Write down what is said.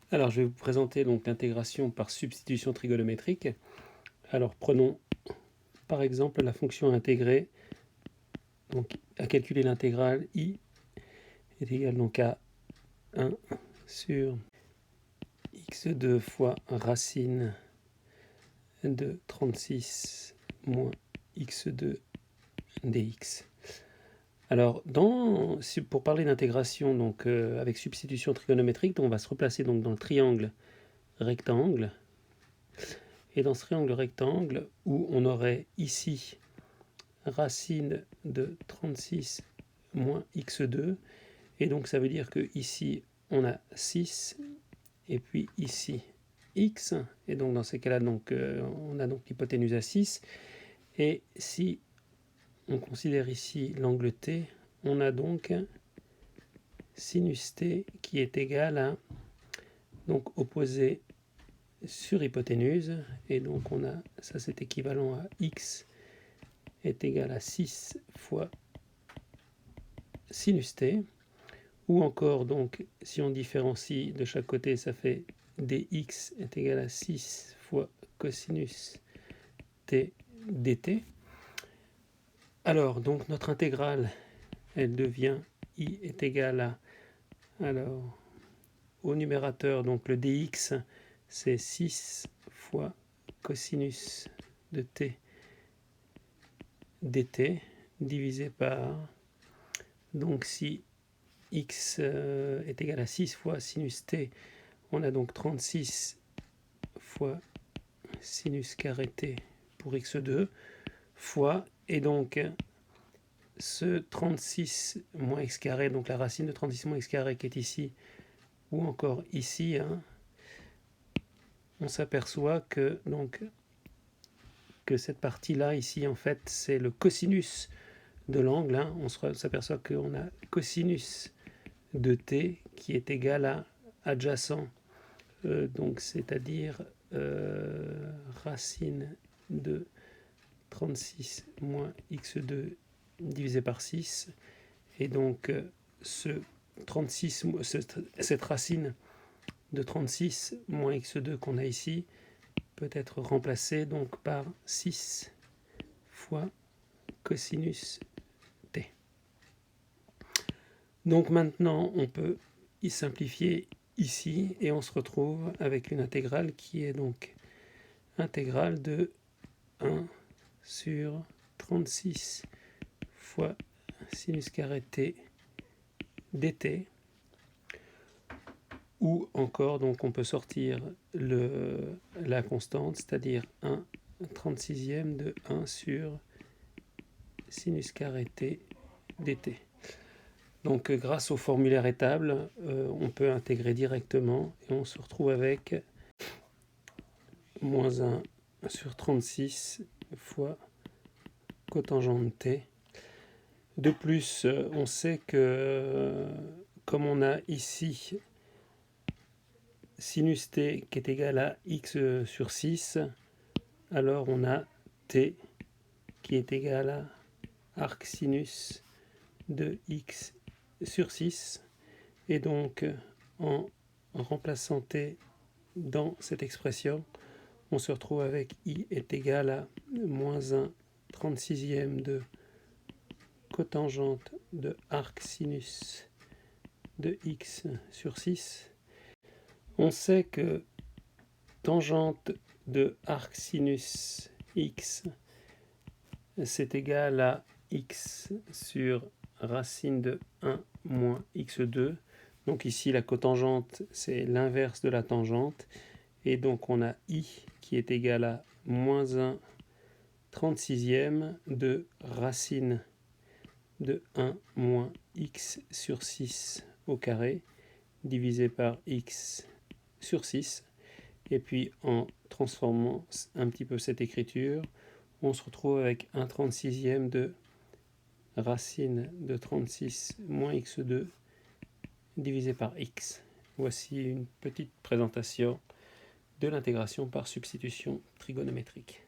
Alors, je vais vous présenter donc l'intégration par substitution trigonométrique. Alors, prenons par exemple la fonction intégrée. Donc, à calculer l'intégrale i est égal donc à 1 sur x2 fois racine de 36 moins x2 dx. Alors, pour parler d'intégration donc avec substitution trigonométrique, on va se replacer donc dans le triangle rectangle. Et dans ce triangle rectangle, où on aurait ici racine de 36 moins x2, et donc ça veut dire que ici on a 6, et puis ici x, et donc dans ces cas-là, on a donc l'hypoténuse à 6, et si on considère ici l'angle T, on a donc sinus T qui est égal à donc opposé sur hypoténuse, et donc on a ça, c'est équivalent à x est égal à 6 fois sinus t, ou encore donc si on différencie de chaque côté, ça fait dx est égal à 6 fois cosinus t dt. Alors donc notre intégrale, elle devient i est égal à, alors au numérateur, donc le dx c'est 6 fois cosinus de t dt divisé par, donc si x est égal à 6 fois sinus t, on a donc 36 fois sinus carré t pour x2 fois, et donc ce 36 moins x carré, donc la racine de 36 moins x carré qui est ici, ou encore ici, on s'aperçoit que cette partie-là, ici, en fait, c'est le cosinus de l'angle. On s'aperçoit qu'on a cosinus de t qui est égal à adjacent, donc c'est-à-dire racine de 36 moins x2 divisé par 6. Et donc cette racine de 36 moins x2 qu'on a ici peut être remplacée donc par 6 fois cosinus t. Donc maintenant, on peut y simplifier ici, et on se retrouve avec une intégrale qui est donc intégrale de 1 sur 36 fois sinus carré t dt, ou encore donc on peut sortir la constante, c'est-à-dire 1 36e de 1 sur sinus carré t dt. Donc grâce au formulaire étable, on peut intégrer directement, et on se retrouve avec moins 1 sur 36 fois cotangente t. De plus, on sait que comme on a ici sinus t qui est égal à x sur 6, alors on a t qui est égal à arc sinus de x sur 6, et donc en remplaçant t dans cette expression, on se retrouve avec i est égal à moins 1 36e de cotangente de arc sinus de x sur 6. On sait que tangente de arc sinus x, c'est égal à x sur racine de 1 moins x2. Donc ici, la cotangente, c'est l'inverse de la tangente. Et donc on a i qui est égal à moins 1 36e de racine de 1 moins x sur 6 au carré, divisé par x sur 6. Et puis en transformant un petit peu cette écriture, on se retrouve avec 1 36e de racine de 36 moins x2 divisé par x. Voici une petite présentation de l'intégration par substitution trigonométrique.